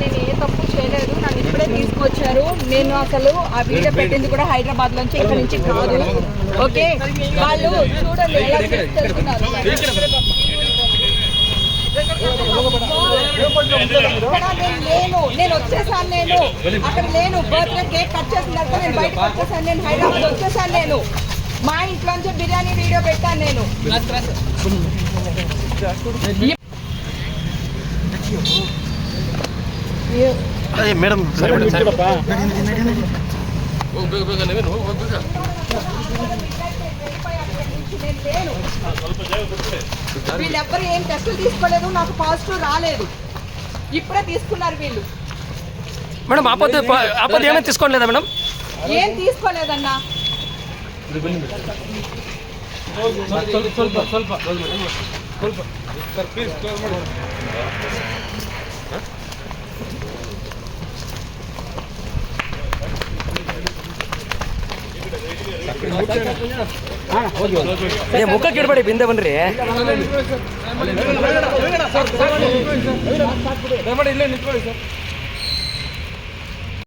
నేను ఏ తప్పు చేయలేదు, నన్ను ఇప్పుడే తీసుకొచ్చారు. నేను అసలు ఆ వీడియో పెట్టింది కూడా హైదరాబాద్ నుంచి, ఇక్కడ నుంచి కాదు. ఓకే, వాళ్ళు చూడండి ఎలా తెలుసుకున్నారు. నేను వచ్చేసాను, నేను అక్కడ లేను. బర్త్డే కేక్ కట్ చేసిన తర్వాత నేను బయటకు వచ్చేసాను, నేను హైదరాబాద్ వచ్చేసాను. నేను మా ఇంట్లోంచి బిర్యానీ వీడియో పెట్టాను నేను. మేడం వీళ్ళెవ్వరు ఏం టెస్టులు తీసుకోలేదు, నాకు పాజిటివ్ రాలేదు. ఇప్పుడే తీసుకున్నారు వీళ్ళు. మేడం ఆపద ఏమైనా తీసుకోలేదా మేడం? ఏం తీసుకోలేదన్నా. ಮುಖ ಕಿಡ್ಬೇಡಿ, ಬಿಂದೆ ಬನ್ರಿ. ಇಲ್ಲೇ ನಿಂತ್ಕೊಳ್ಳಿ ಸರ್.